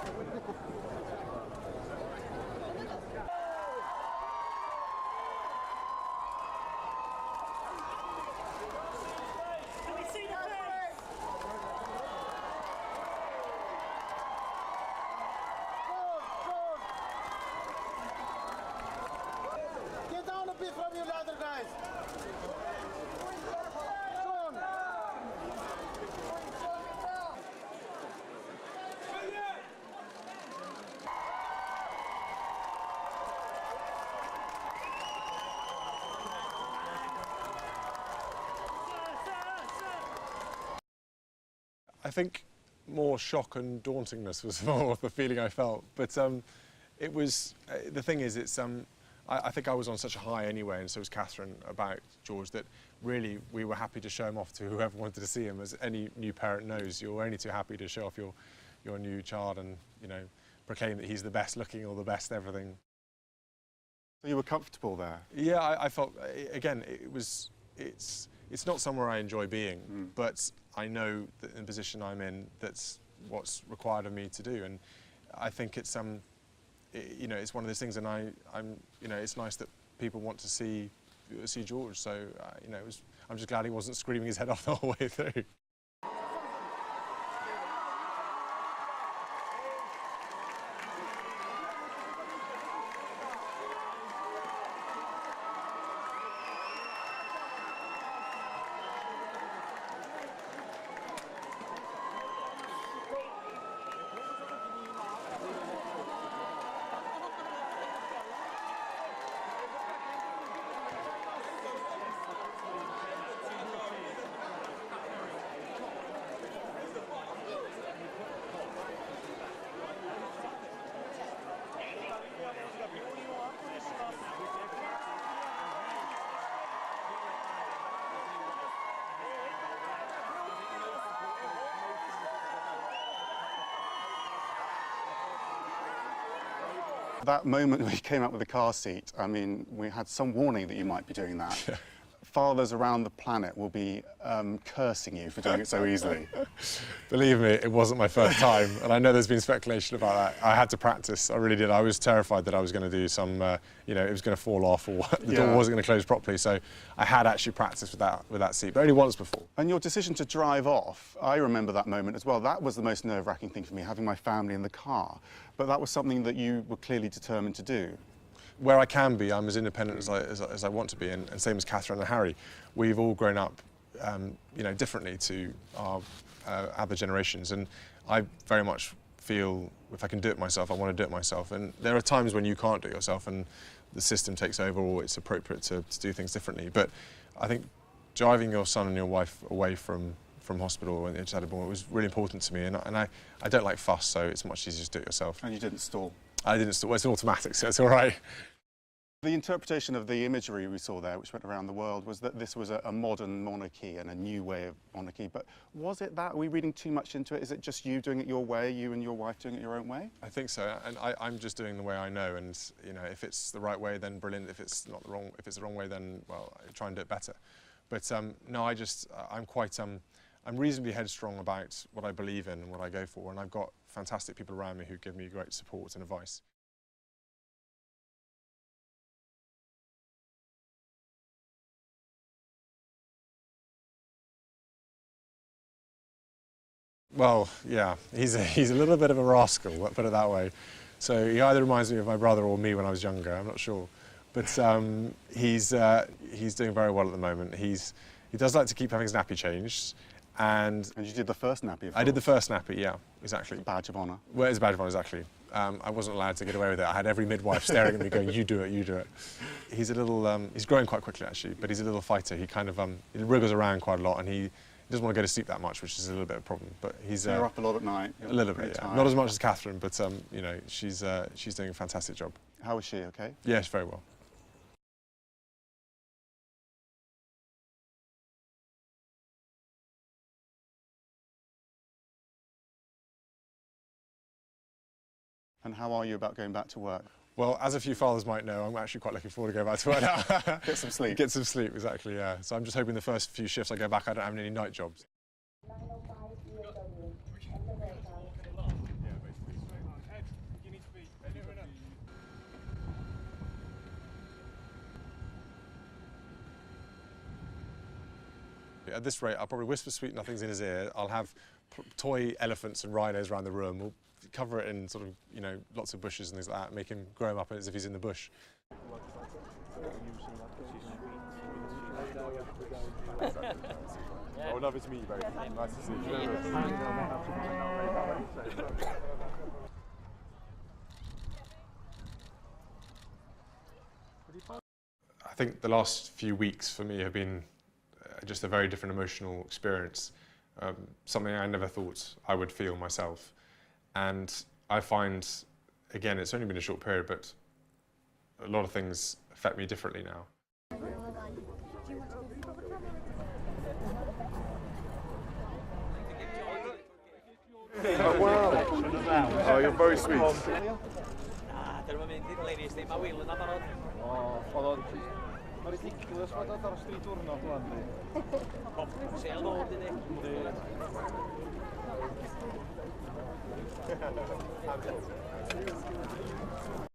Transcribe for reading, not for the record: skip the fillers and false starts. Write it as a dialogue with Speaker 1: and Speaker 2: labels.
Speaker 1: Get down a bit from you other guys.
Speaker 2: I think more shock and dauntingness was more of the feeling I felt. But it was, the thing is, it's, I think I was on such a high anyway, and so was Catherine, about George, that really we were happy to show him off to whoever wanted to see him. As any new parent knows, you're only too happy to show off your new child and, you know, proclaim that he's the best looking or the best everything.
Speaker 3: So you were comfortable there?
Speaker 2: Yeah, I felt, again, it's not somewhere I enjoy being, but I know that in the position I'm in, that's what's required of me to do. And I think it's, you know, it's one of those things, and you know, it's nice that people want to see George. So, you know, I'm just glad he wasn't screaming his head off the whole way through.
Speaker 3: That moment when you came out with the car seat, I mean, we had some warning that you might be doing that. Yeah. Fathers around the planet will be cursing you for doing it so easily.
Speaker 2: Believe me, it wasn't my first time, and I know there's been speculation about that. I had to practice, I really did. I was terrified that I was going to do some, you know, it was going to fall off, or the door wasn't going to close properly, so I had actually practiced with that seat, but only once before.
Speaker 3: And your decision to drive off, I remember that moment as well. That was the most nerve-wracking thing for me, having my family in the car. But that was something that you were clearly determined to do.
Speaker 2: Where I can be, I'm as independent as I want to be, and same as Catherine and Harry. We've all grown up, you know, differently to our other generations, and I very much feel if I can do it myself, I want to do it myself. And there are times when you can't do it yourself, and the system takes over, or it's appropriate to do things differently. But I think driving your son and your wife away from hospital when they just had a born was really important to me, and I don't like fuss, so it's much easier to do it yourself.
Speaker 3: And you didn't stall?
Speaker 2: I didn't stall. Well, it's an automatic, so it's all right.
Speaker 3: The interpretation of the imagery we saw there, which went around the world, was that this was a modern monarchy and a new way of monarchy. But was it that? Are we reading too much into it? Is it just you doing it your way, you and your wife doing it your own way?
Speaker 2: I think so, and I'm just doing the way I know, and you know, if it's the right way, then brilliant. If it's not the wrong, if it's the wrong way, then well, I try and do it better. But no, I'm reasonably headstrong about what I believe in and what I go for, and I've got fantastic people around me who give me great support and advice. Well, yeah, he's a little bit of a rascal, let's put it that way. So he either reminds me of my brother or me when I was younger, I'm not sure. But he's doing very well at the moment. He does like to keep having his nappy changed. And
Speaker 3: you did the first nappy, of course.
Speaker 2: I did the first nappy, yeah, exactly.
Speaker 3: It's a badge of honour.
Speaker 2: Well, it's a badge of honour, exactly. I wasn't allowed to get away with it. I had every midwife staring at me going, you do it, you do it. He's a little, he's growing quite quickly actually, but he's a little fighter. He kind of, he wriggles around quite a lot, and he doesn't want to go to sleep that much, which is a little bit of a problem. But he's...
Speaker 3: You're up a lot at night.
Speaker 2: A little bit, yeah. Not as much as Catherine, but you know, she's doing a fantastic job.
Speaker 3: How is she, okay?
Speaker 2: Yeah, she's very well.
Speaker 3: And how are you about going back to work?
Speaker 2: Well, as a few fathers might know, I'm actually quite looking forward to going back to work now.
Speaker 3: Get some sleep.
Speaker 2: Get some sleep, exactly, yeah. So I'm just hoping the first few shifts I go back, I don't have any night jobs. At this rate, I'll probably whisper sweet nothings in his ear. I'll have toy elephants and rhinos around the room. We'll cover it in sort of, you know, lots of bushes and things like that, make him grow him up as if he's in the bush. Oh, love, it's me, baby. Nice to see you. I think the last few weeks for me have been just a very different emotional experience, something I never thought I would feel myself. And I find, again, it's only been a short period, but a lot of things affect me differently now.
Speaker 4: Oh, wow. Oh, you're very sweet.